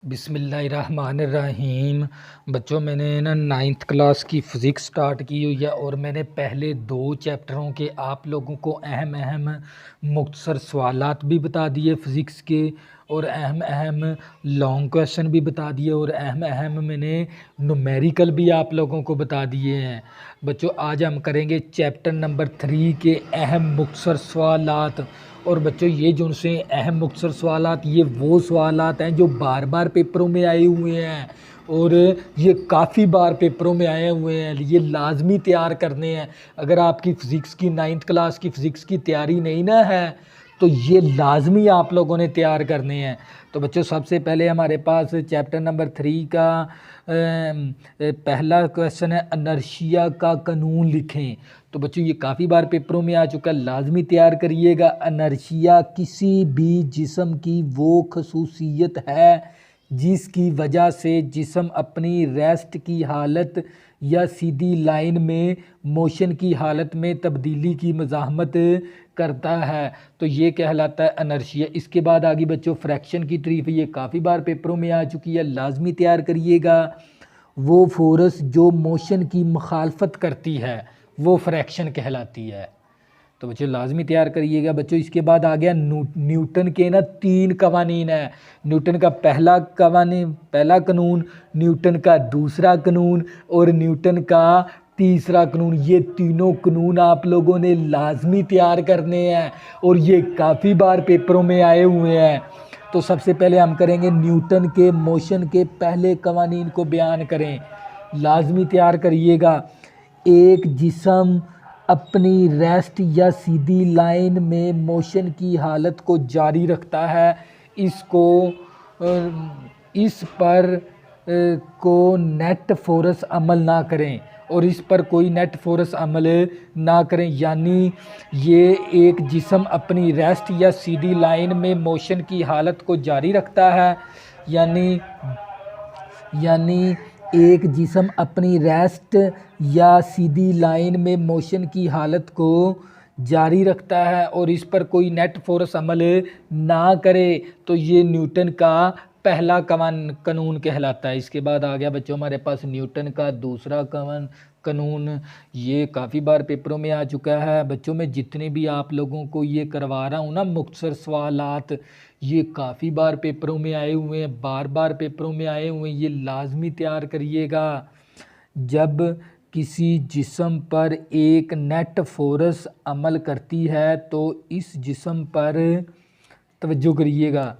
बिस्मिल्लाहिर्रहमानिर्रहीम। बच्चों, मैंने ना 9th क्लास की फ़िज़िक्स स्टार्ट की हुई है और मैंने पहले 2 चैप्टरों के आप लोगों को अहम अहम मुख्तसर सवालात भी बता दिए फ़िज़िक्स के, और अहम अहम लॉन्ग क्वेश्चन भी बता दिए, और अहम अहम मैंने न्यूमेरिकल भी आप लोगों को बता दिए हैं। बच्चों, आज हम करेंगे चैप्टर नंबर 3 के अहम मुख्तसर सवालात। और बच्चों, ये जो उनसे अहम मुख्तसर सवालात, ये वो सवालात हैं जो बार बार पेपरों में आए हुए हैं, और ये काफ़ी बार पेपरों में आए हुए हैं। ये लाजमी तैयार करने हैं। अगर आपकी फ़िज़िक्स की 9th क्लास की फ़िज़िक्स की तैयारी नहीं ना है, तो ये लाजमी आप लोगों ने तैयार करने हैं। तो बच्चों, सबसे पहले हमारे पास चैप्टर नंबर 3 का पहला क्वेश्चन है, इनर्शिया का कानून लिखें। तो बच्चों, ये काफ़ी बार पेपरों में आ चुका है, लाजमी तैयार करिएगा। इनर्शिया किसी भी जिस्म की वो खसूसियत है जिसकी वजह से जिस्म अपनी रेस्ट की हालत या सीधी लाइन में मोशन की हालत में तब्दीली की मज़ाहमत करता है। तो ये कहलाता है इनर्शिया। इसके बाद आगे बच्चों, फ्रैक्शन की तारीफ, ये काफ़ी बार पेपरों में आ चुकी है, लाजमी तैयार करिएगा। वो फोर्स जो मोशन की मुखालफत करती है वो फ्रैक्शन कहलाती है। तो बच्चों, लाजमी तैयार करिएगा। बच्चों, इसके बाद आ गया न्यूटन के ना 3 कवानीन है। न्यूटन का पहला कानून, न्यूटन का दूसरा कानून, और न्यूटन का तीसरा कानून। ये तीनों कानून आप लोगों ने लाजमी तैयार करने हैं, और ये काफ़ी बार पेपरों में आए हुए हैं। तो सबसे पहले हम करेंगे न्यूटन के मोशन के पहले कवानीन को बयान करें। लाजमी तैयार करिएगा। एक जिस्म अपनी रेस्ट या सीधी लाइन में मोशन की हालत को जारी रखता है। इस पर को नेट फोर्स अमल ना करें, और इस पर कोई नेट फोर्स अमल ना करें। यानी ये एक जिस्म अपनी रेस्ट या सीधी लाइन में मोशन की हालत को जारी रखता है। यानी एक जिस्म अपनी रेस्ट या सीधी लाइन में मोशन की हालत को जारी रखता है और इस पर कोई नेट फोर्स अमल ना करे, तो ये न्यूटन का पहला कानून कहलाता है। इसके बाद आ गया बच्चों हमारे पास न्यूटन का दूसरा कानून। ये काफ़ी बार पेपरों में आ चुका है। बच्चों, मैं जितने भी आप लोगों को ये करवा रहा हूँ ना मुख्तसर सवालात, ये काफ़ी बार पेपरों में आए हुए हैं, बार बार पेपरों में आए हुए हैं। ये लाजमी तैयार करिएगा। जब किसी जिस्म पर एक नेट फोर्स अमल करती है तो इस जिस्म पर तवज्जो करिएगा।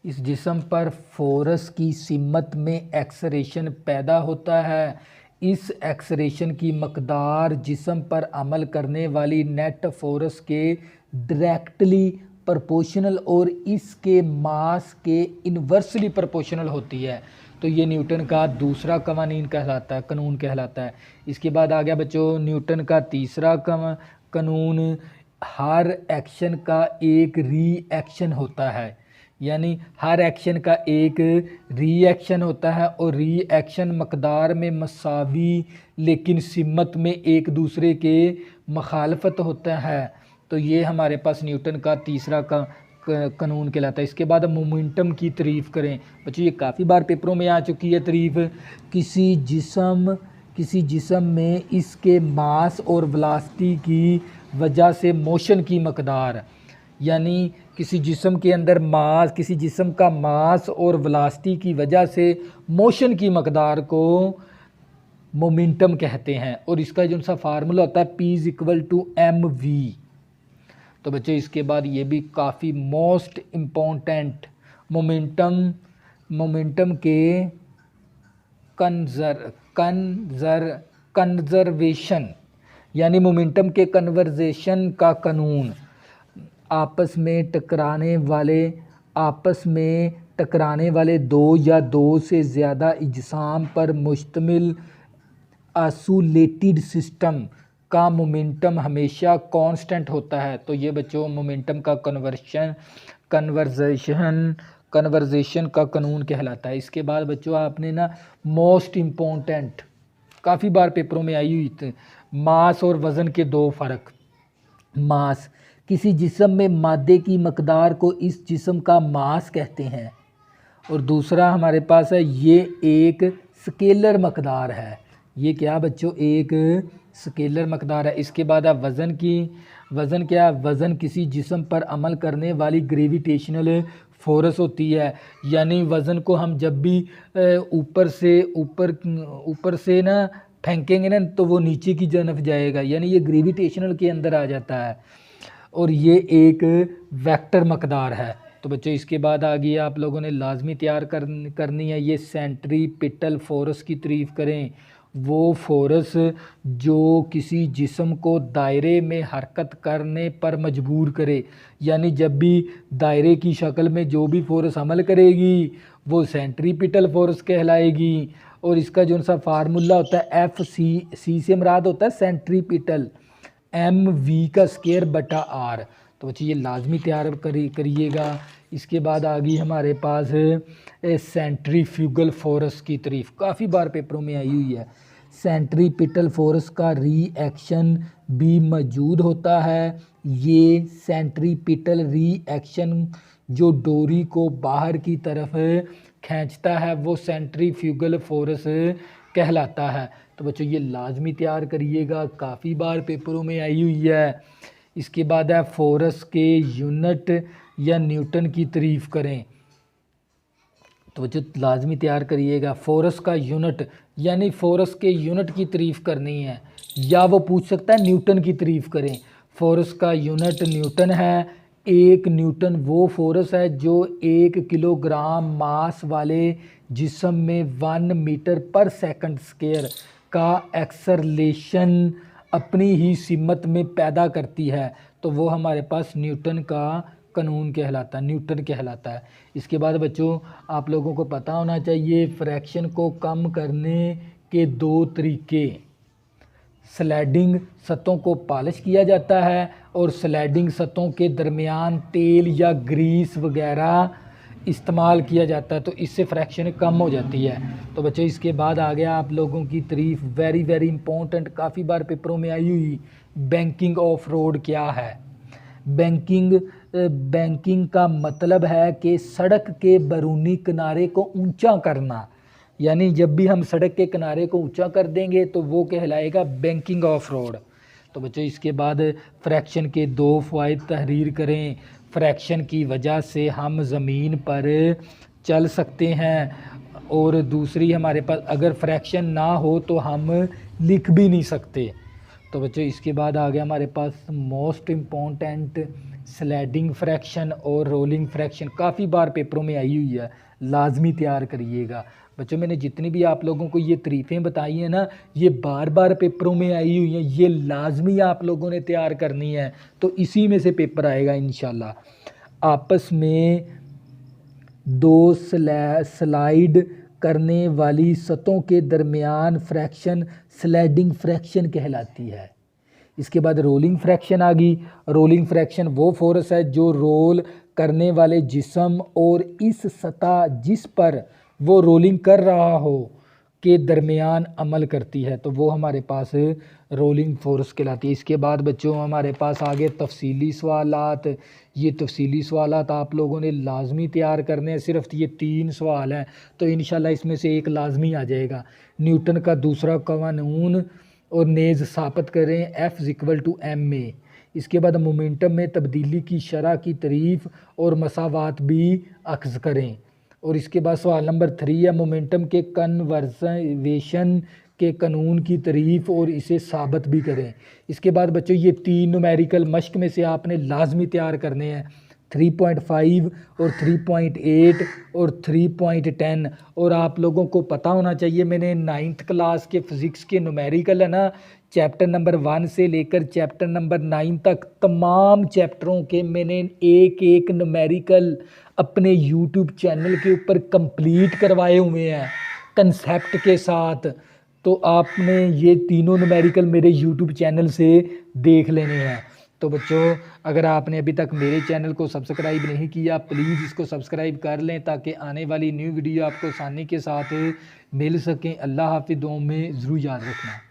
इस जिस्म पर फोर्स की सिमत में एक्सरेशन पैदा होता है। इस एक्सरेशन की मकदार जिस्म पर अमल करने वाली नेट फोर्स के डायरेक्टली प्रोपोर्शनल और इसके मास के इन्वर्सली प्रोपोर्शनल होती है। तो ये न्यूटन का दूसरा कानून कहलाता है। इसके बाद आ गया बच्चों न्यूटन का तीसरा कानून। हर एक्शन का एक रिएक्शन होता है। यानी हर एक्शन का एक रिएक्शन होता है, और रिएक्शन मकदार में मसावी लेकिन सिमत में एक दूसरे के मुखालफत होता है। तो ये हमारे पास न्यूटन का तीसरा कानून कहलाता है। इसके बाद हम मोमेंटम की तारीफ़ करें। बच्चों, ये काफ़ी बार पेपरों में आ चुकी है तारीफ़। किसी जिस्म में इसके मास और वेलोसिटी की वजह से मोशन की मकदार, यानी किसी जिस्म के अंदर किसी जिस्म का मास और वेलोसिटी की वजह से मोशन की मकदार को मोमेंटम कहते हैं, और इसका जो सा फार्मूला होता है P=mv। तो बच्चों, इसके बाद ये भी काफ़ी मोस्ट इम्पोर्टेंट, मोमेंटम के कंजर्वेशन, यानी मोमेंटम के कन्वर्जेशन का कानून। आपस में टकराने वाले दो या दो से ज़्यादा इजसाम पर मुश्तमिल आइसोलेटेड सिस्टम का मोमेंटम हमेशा कांस्टेंट होता है। तो ये बच्चों मोमेंटम का कन्वर्जेशन का कानून कहलाता है। इसके बाद बच्चों आपने ना मोस्ट इम्पोर्टेंट, काफ़ी बार पेपरों में आई हुई, मास और वज़न के 2 फ़र्क। मास, किसी जिस्म में मादे की मकदार को इस जिस्म का मास कहते हैं। और दूसरा हमारे पास है ये एक स्केलर मकदार है। ये क्या बच्चों, एक स्केलर मकदार है। इसके बाद है वज़न की, वज़न क्या है, वज़न किसी जिस्म पर अमल करने वाली ग्रेविटेशनल फोर्स होती है। यानी वज़न को हम जब भी ऊपर से ना फेंकेंगे ना तो वो नीचे की जानब जाएगा, यानी ये ग्रेविटेशनल के अंदर आ जाता है। और ये एक वेक्टर मकदार है। तो बच्चों इसके बाद आ गया आप लोगों ने लाजमी तैयार करनी है, ये सेंट्रीपिटल फोर्स की तारीफ़ करें। वो फोर्स जो किसी जिस्म को दायरे में हरकत करने पर मजबूर करे, यानी जब भी दायरे की शक्ल में जो भी फोर्स अमल करेगी वो सेंट्रीपिटल फोर्स कहलाएगी। और इसका जो सा फार्मूला होता है FC से मुराद होता है सेंट्रीपिटल, MV का स्क्वायर बटा R। तो बच्चे ये लाजमी तैयार करिएगा। इसके बाद आ गई हमारे पास सेंट्रीफ्यूगल फोर्स की तारीफ, काफ़ी बार पेपरों में आई हुई है। सेंट्रीपिटल फोर्स का रिएक्शन भी मौजूद होता है। ये सेंट्रीपिटल रिएक्शन जो डोरी को बाहर की तरफ खींचता है वो सेंट्रीफ्यूगल फोर्स कहलाता है। तो बच्चों ये लाजमी तैयार करिएगा, काफ़ी बार पेपरों में आई हुई है। इसके बाद है फोर्स के यूनिट या न्यूटन की तारीफ़ करें। तो बच्चों लाजमी तैयार करिएगा, फोर्स का यूनिट यानी फोर्स के यूनिट की तारीफ़ करनी है, या वो पूछ सकता है न्यूटन की तारीफ़ करें। फोर्स का यूनिट न्यूटन है। एक न्यूटन वो फोर्स है जो 1 किलोग्राम मास वाले जिस्म में 1 मीटर पर सेकंड स्क्वायर का एक्सेलरेशन अपनी ही सिमत में पैदा करती है। तो वो हमारे पास न्यूटन का कानून कहलाता है, न्यूटन कहलाता है। इसके बाद बच्चों आप लोगों को पता होना चाहिए फ्रैक्शन को कम करने के 2 तरीके, स्लाइडिंग सतहों को पॉलिश किया जाता है और स्लाइडिंग सतहों के दरमियान तेल या ग्रीस वगैरह इस्तेमाल किया जाता है, तो इससे फ्रैक्शन कम हो जाती है। तो बच्चों इसके बाद आ गया आप लोगों की तारीफ, वेरी वेरी इंपॉर्टेंट, काफ़ी बार पेपरों में आई हुई, बैंकिंग ऑफ रोड क्या है। बैंकिंग का मतलब है कि सड़क के बैरूनी किनारे को ऊंचा करना, यानी जब भी हम सड़क के किनारे को ऊंचा कर देंगे तो वो कहलाएगा बैंकिंग ऑफ रोड। तो बच्चों इसके बाद फ्रैक्शन के 2 फ़ायदे तहरीर करें। फ्रैक्शन की वजह से हम ज़मीन पर चल सकते हैं, और दूसरी हमारे पास अगर फ्रैक्शन ना हो तो हम लिख भी नहीं सकते। तो बच्चों इसके बाद आ गया हमारे पास मोस्ट इम्पॉर्टेंट स्लाइडिंग फ्रैक्शन और रोलिंग फ्रैक्शन, काफ़ी बार पेपरों में आई हुई है, लाजमी तैयार करिएगा। बच्चों मैंने जितनी भी आप लोगों को ये तारीफ़ें बताई हैं ना, ये बार बार पेपरों में आई हुई हैं, ये लाजमी आप लोगों ने तैयार करनी है, तो इसी में से पेपर आएगा इंशाल्लाह। आपस में 2 स्लाइड करने वाली सतहों के दरमियान फ्रैक्शन स्लाइडिंग फ्रैक्शन कहलाती है। इसके बाद रोलिंग फ्रैक्शन आ गई। रोलिंग फ्रैक्शन वो फोर्स है जो रोल करने वाले जिस्म और इस सतह जिस पर वो रोलिंग कर रहा हो के दरमियान अमल करती है, तो वो हमारे पास रोलिंग फोर्स कहलाती है। इसके बाद बच्चों हमारे पास आगे तफसीली सवालात, ये तफसीली सवालात आप लोगों ने लाजमी तैयार करने हैं, सिर्फ ये 3 सवाल हैं, तो इंशाल्लाह इसमें से एक लाजमी आ जाएगा। न्यूटन का दूसरा कानून और नेज़ साबित करें F=ma। इसके बाद मोमेंटम में तब्दीली की शरह की तारीफ़ और मसावात भी अख्ज़ करें। और इसके बाद सवाल नंबर 3 है मोमेंटम के कन्वर्जेशन के कानून की तारीफ़ और इसे साबित भी करें। इसके बाद बच्चों ये 3 न्यूमेरिकल मश्क में से आपने लाजमी तैयार करने हैं, 3.5 और 3.8 और 3.10। और आप लोगों को पता होना चाहिए मैंने 9th क्लास के फ़िज़िक्स के न्यूमेरिकल है ना, चैप्टर नंबर 1 से लेकर चैप्टर नंबर 9 तक तमाम चैप्टरों के मैंने एक न्यूमेरिकल अपने YouTube चैनल के ऊपर कंप्लीट करवाए हुए हैं कंसेप्ट के साथ। तो आपने ये तीनों न्यूमेरिकल मेरे YouTube चैनल से देख लेने हैं। तो बच्चों अगर आपने अभी तक मेरे चैनल को सब्सक्राइब नहीं किया, प्लीज़ इसको सब्सक्राइब कर लें ताकि आने वाली न्यू वीडियो आपको आसानी के साथ मिल सकें। अल्लाह हाफ़िज़, दुआओं में ज़रूर याद रखना।